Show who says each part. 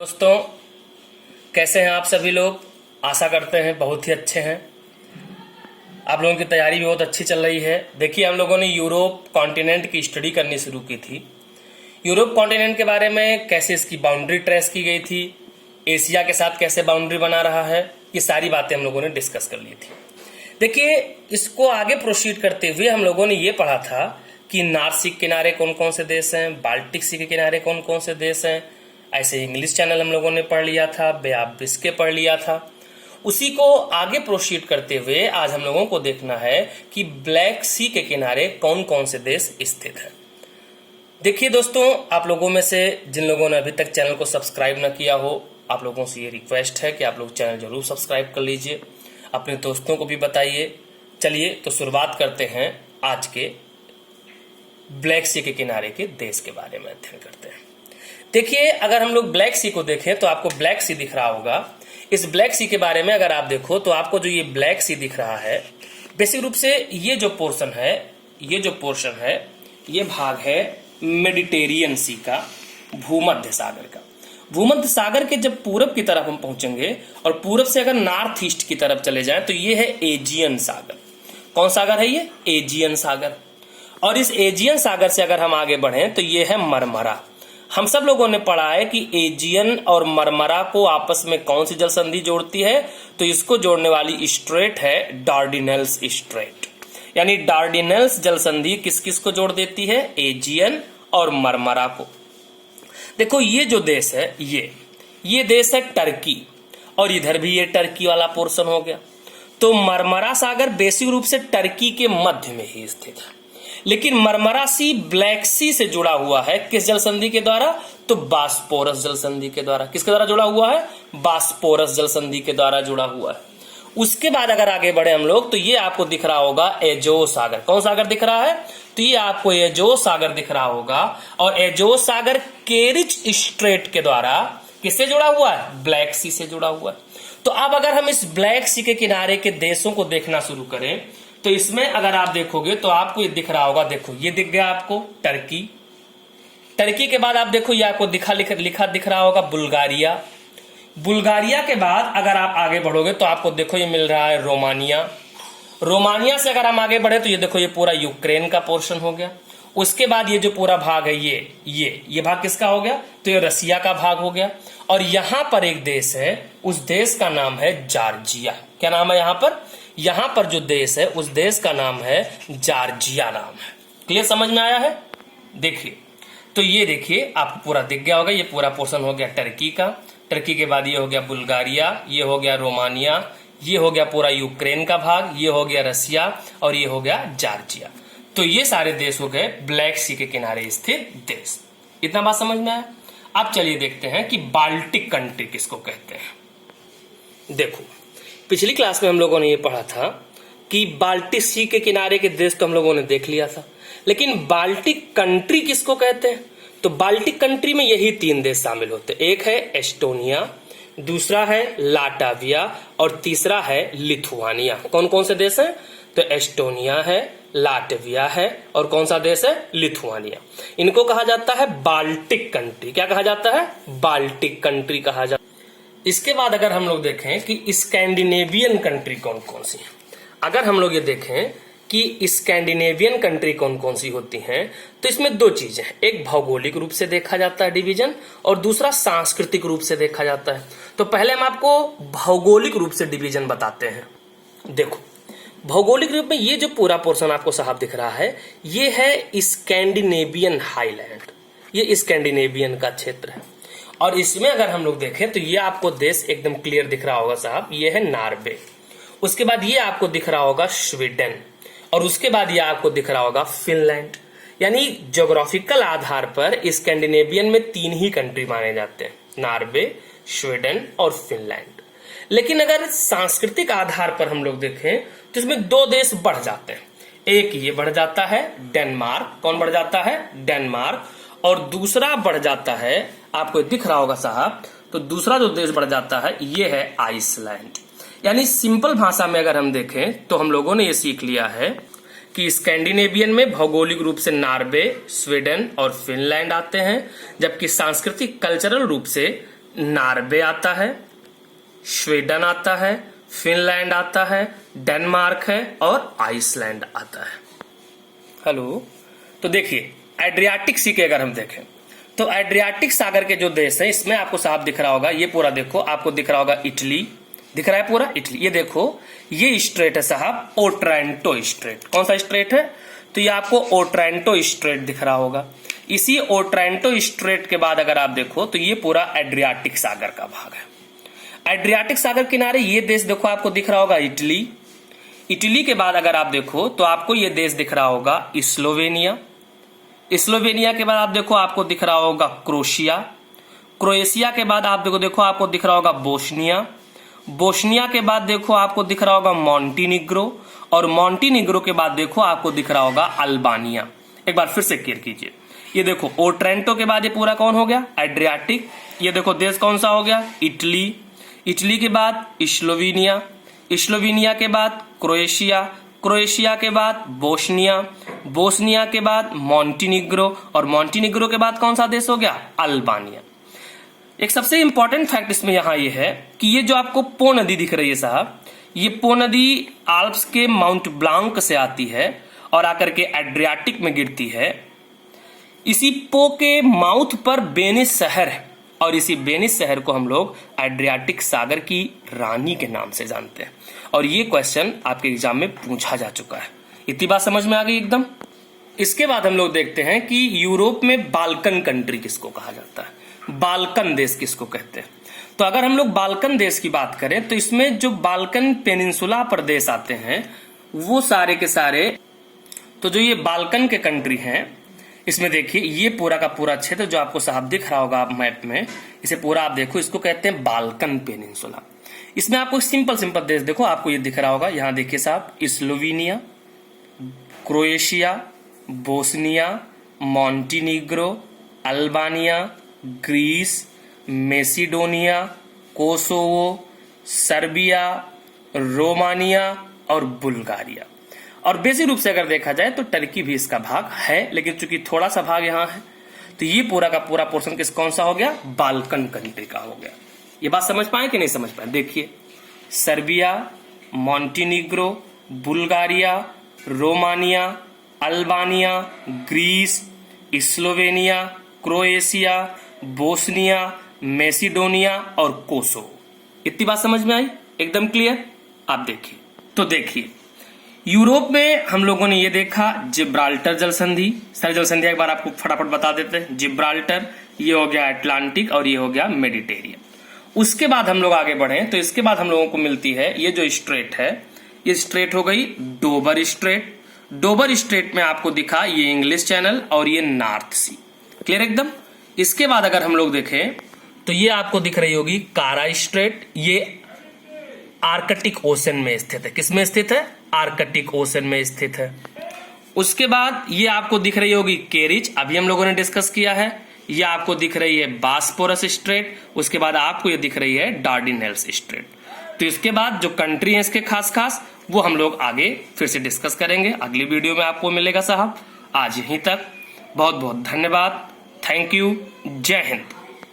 Speaker 1: दोस्तों, कैसे हैं आप सभी लोग। आशा करते हैं बहुत ही अच्छे हैं। आप लोगों की तैयारी भी बहुत अच्छी चल रही है। देखिए, हम लोगों ने यूरोप कॉन्टिनेंट की स्टडी करनी शुरू की थी। यूरोप कॉन्टिनेंट के बारे में कैसे इसकी बाउंड्री ट्रेस की गई थी, एशिया के साथ कैसे बाउंड्री बना रहा है, ये सारी बातें हम लोगों ने डिस्कस कर ली थी। देखिए, इसको आगे प्रोसीड करते हुए हम लोगों ने ये पढ़ा था कि नॉर्थ सी के किनारे कौन कौन से देश हैं, बाल्टिक सी के किनारे कौन कौन से देश हैं। ऐसे इंग्लिश चैनल हम लोगों ने पढ़ लिया था, बे ऑफ बिस्के पढ़ लिया था। उसी को आगे प्रोसीड करते हुए आज हम लोगों को देखना है कि ब्लैक सी के किनारे कौन कौन से देश स्थित हैं। देखिए दोस्तों, आप लोगों में से जिन लोगों ने अभी तक चैनल को सब्सक्राइब न किया हो, आप लोगों से ये रिक्वेस्ट है कि आप लोग चैनल जरूर सब्सक्राइब कर लीजिए, अपने दोस्तों को भी बताइए। चलिए तो शुरुआत करते हैं आज के ब्लैक सी के किनारे के देश के बारे में अध्ययन करते हैं। देखिए, अगर हम लोग ब्लैक सी को देखें तो आपको ब्लैक सी दिख रहा होगा। इस ब्लैक सी के बारे में अगर आप देखो तो आपको जो ये ब्लैक सी दिख रहा है, बेसिक रूप से ये जो पोर्शन है, ये भाग है मेडिटेरियन सी का, भूमध्य सागर का। भूमध्य सागर के जब पूरब की तरफ हम पहुंचेंगे और पूरब से अगर नॉर्थ ईस्ट की तरफ चले जाएं तो ये है एजियन सागर। कौन सागर है ये? एजियन सागर। और इस एजियन सागर से अगर हम आगे बढ़ें तो ये है मरमरा। हम सब लोगों ने पढ़ा है कि एजियन और मरमरा को आपस में कौन सी जल संधि जोड़ती है, तो इसको जोड़ने वाली स्ट्रेट है डार्डिनेल्स स्ट्रेट। यानी डार्डिनेल्स जल संधि किस किस को जोड़ देती है? एजियन और मरमरा को। देखो, ये जो देश है ये देश है टर्की, और इधर भी ये टर्की वाला पोर्शन हो गया। तो मरमरा सागर बेसिक रूप से टर्की के मध्य में ही स्थित है। लेकिन मरमरा सी ब्लैक सी से जुड़ा हुआ है किस जल संधि के द्वारा? तो बास्पोरस जल संधि के द्वारा। किसके द्वारा जुड़ा हुआ है? बास्पोरस जल संधि के द्वारा जुड़ा हुआ है। उसके बाद अगर आगे बढ़े हम लोग तो ये आपको दिख रहा होगा एजो सागर। कौन सागर दिख रहा है? तो ये आपको एजो सागर दिख रहा होगा। और एजो सागर केरिच स्ट्रेट के द्वारा किससे जुड़ा हुआ है? ब्लैक सी से जुड़ा हुआ है। तो अब अगर हम इस ब्लैक सी के किनारे के देशों को देखना शुरू करें तो इसमें अगर आप देखोगे तो आपको ये दिख रहा होगा। देखो, ये दिख गया आपको टर्की। टर्की के बाद आप देखो ये आपको लिखा दिख रहा होगा बुल्गारिया। बुल्गारिया के बाद अगर आप आगे बढ़ोगे तो आपको देखो ये मिल रहा है रोमानिया। रोमानिया से अगर हम आगे बढ़े तो ये देखो ये पूरा यूक्रेन का पोर्शन हो गया। उसके बाद ये जो पूरा भाग है ये भाग किसका हो गया? तो ये रसिया का भाग हो गया। और यहां पर एक देश है, उस देश का नाम है जॉर्जिया। क्या नाम है यहां पर जो देश है उस देश का नाम है जॉर्जिया नाम है। क्लियर, समझ में आया है? देखिए, तो ये देखिए आपको पूरा दिख गया होगा। ये पूरा पोर्शन हो गया टर्की का। टर्की के बाद ये हो गया बुल्गारिया, ये हो गया रोमानिया, ये हो गया पूरा यूक्रेन का भाग, ये हो गया रसिया और ये हो गया जॉर्जिया। तो ये सारे देश हो गए ब्लैक सी के किनारे स्थित देश। इतना बात समझ में आया? अब चलिए देखते हैं कि बाल्टिक कंट्री किसको कहते हैं। देखो, पिछली क्लास में हम लोगों ने ये पढ़ा था कि बाल्टिक सी के किनारे के देश तो हम लोगों ने देख लिया था, लेकिन बाल्टिक कंट्री किसको कहते हैं? तो बाल्टिक कंट्री में यही 3 देश शामिल होते हैं। एक है एस्टोनिया, दूसरा है लाटविया और तीसरा है लिथुआनिया। कौन कौन से देश हैं? तो एस्टोनिया है, लाटविया है और कौन सा देश है? लिथुआनिया। इनको कहा जाता है बाल्टिक कंट्री। क्या कहा जाता है? बाल्टिक कंट्री कहा जाता है। इसके बाद अगर हम लोग देखें कि स्कैंडिनेवियन कंट्री कौन कौन सी है, अगर हम लोग ये देखें कि स्कैंडिनेवियन कंट्री कौन कौन सी होती हैं, तो इसमें 2 चीजें हैं। एक भौगोलिक रूप से देखा जाता है डिवीजन, और दूसरा सांस्कृतिक रूप से देखा जाता है। तो पहले हम आपको भौगोलिक रूप से डिवीजन बताते हैं। देखो, भौगोलिक रूप में ये जो पूरा पोर्शन आपको साहब दिख रहा है, ये है स्कैंडिनेवियन हाईलैंड। ये स्कैंडिनेवियन का क्षेत्र है। और इसमें अगर हम लोग देखें तो ये आपको देश एकदम क्लियर दिख रहा होगा साहब, ये है नॉर्वे। उसके बाद ये आपको दिख रहा होगा स्वीडन, और उसके बाद ये आपको दिख रहा होगा फिनलैंड। यानी ज्योग्राफिकल आधार पर स्कैंडिनेवियन में 3 ही कंट्री माने जाते हैं, नॉर्वे, स्वीडन और फिनलैंड। लेकिन अगर सांस्कृतिक आधार पर हम लोग देखें तो इसमें 2 देश बढ़ जाते हैं। एक ये बढ़ जाता है डेनमार्क। कौन बढ़ जाता है? डेनमार्क। और दूसरा बढ़ जाता है, आपको दिख रहा होगा साहब, तो दूसरा जो देश बढ़ जाता है ये है आइसलैंड। यानी सिंपल भाषा में अगर हम देखें तो हम लोगों ने ये सीख लिया है कि स्कैंडिनेवियन में भौगोलिक रूप से नॉर्वे, स्वीडन और फिनलैंड आते हैं, जबकि सांस्कृतिक कल्चरल रूप से नॉर्वे आता है, स्वीडन आता है, फिनलैंड आता है, डेनमार्क है और आइसलैंड आता है। हेलो, तो देखिए एड्रियाटिक सी के अगर हम देखें तो एड्रियाटिक सागर के जो देश हैं इसमें आपको साफ दिख रहा होगा, ये पूरा देखो, आपको दिख रहा होगा इटली, दिख रहा है पूरा इटली। ये देखो ये स्ट्रेट है साहब, ओट्रांटो स्ट्रेट। कौन सा स्ट्रेट है? तो ये आपको ओट्रांटो स्ट्रेट दिख रहा होगा। इसी ओट्रांटो स्ट्रेट के बाद अगर आप देखो तो ये पूरा एड्रियाटिक सागर का भाग है। एड्रियाटिक सागर किनारे ये देश देखो आपको दिख रहा होगा इटली। इटली के बाद अगर आप देखो तो आपको ये देश दिख रहा होगा स्लोवेनिया। स्लोवेनिया के बाद आप देखो आपको दिख रहा होगा क्रोएशिया। क्रोएशिया के बाद आप देखो आपको दिख रहा होगा बोस्निया। बोस्निया के बाद देखो आपको दिख रहा होगा मॉन्टीनिग्रो, और मॉन्टीनिग्रो के बाद देखो आपको दिख रहा होगा अल्बानिया। एक बार फिर से क्लियर कीजिए, ये देखो ओट्रांटो के बाद ये पूरा कौन हो गया? एड्रियाटिक। ये देखो देश कौन सा हो गया? इटली। इटली के बाद स्लोवेनिया, स्लोवेनिया के बाद क्रोएशिया, क्रोएशिया के बाद बोस्निया, बोस्निया के बाद मॉन्टीनिग्रो, और मॉन्टीनिग्रो के बाद कौन सा देश हो गया? अल्बानिया। एक सबसे इंपॉर्टेंट फैक्ट इसमें यहां ये है कि ये जो आपको पो नदी दिख रही है साहब, ये पो नदी आल्प्स के माउंट ब्लांक से आती है और आकर के एड्रियाटिक में गिरती है। इसी पो के माउथ पर वेनिस शहर है, और इसी वेनिस शहर को हम लोग एड्रियाटिक सागर की रानी के नाम से जानते हैं। और ये क्वेश्चन आपके एग्जाम में पूछा जा चुका है। इतनी बात समझ में आ गई एकदम। इसके बाद हम लोग देखते हैं कि यूरोप में बाल्कन कंट्री किसको कहा जाता है, बाल्कन देश किसको कहते हैं। तो अगर हम लोग बाल्कन देश की बात करें तो इसमें जो बाल्कन पेनिनसुला प्रदेश आते हैं वो सारे के सारे, तो जो ये बाल्कन के कंट्री हैं इसमें देखिए ये पूरा का पूरा क्षेत्र जो आपको साफ दिख रहा होगा मैप में, इसे पूरा आप देखो, इसको कहते हैं बाल्कन पेनिनसुला। इसमें आपको सिंपल सिंपल देश देखो, आपको ये दिख रहा होगा, यहां देखिए साहब, Slovenia, Croatia, Bosnia, Montenegro, Albania, Greece, Macedonia, Kosovo, Serbia, Romania और बुल्गारिया। और बेसिक रूप से अगर देखा जाए तो टर्की भी इसका भाग है, लेकिन चूंकि थोड़ा सा भाग यहां है तो ये पूरा का पूरा पोर्शन किस कौन सा हो गया? बाल्कन कंट्री का हो गया। ये बात समझ पाए कि नहीं समझ पाए? देखिए Serbia, Montenegro, Bulgaria, Romania, Albania, Greece, Slovenia, Croatia, Bosnia, Macedonia और कोसोवो। इतनी बात समझ में आई? एकदम क्लियर। आप देखिए, तो देखिए यूरोप में हम लोगों ने ये देखा जिब्राल्टर जल संधि। सर जल संधि एक बार आपको फटाफट बता देते हैं। जिब्राल्टर, ये हो गया अटलांटिक और ये हो गया मेडिटेरियन। उसके बाद हम लोग आगे बढ़े तो इसके बाद हम लोगों को मिलती है ये जो स्ट्रेट है, ये स्ट्रेट हो गई डोबर स्ट्रेट। डोबर स्ट्रेट में आपको दिखा ये इंग्लिश चैनल और ये नॉर्थ सी। क्लियर एकदम। इसके बाद अगर हम लोग देखें तो ये आपको दिख रही होगी कारा स्ट्रेट, ये आर्कटिक ओशन में स्थित है। किस में स्थित है? आर्कटिक ओशन में स्थित है। उसके बाद ये आपको दिख रही होगी केरिच, अभी हम लोगों ने डिस्कस किया है। ये आपको दिख रही है बास्पोरस स्ट्रेट। उसके बाद आपको ये दिख रही है डार्डिनेल्स स्ट्रेट। तो इसके बाद जो कंट्री है इसके खास खास वो हम लोग आगे फिर से डिस्कस करेंगे, अगली वीडियो में आपको मिलेगा साहब। आज यहीं तक, बहुत बहुत धन्यवाद, थैंक यू, जय हिंद।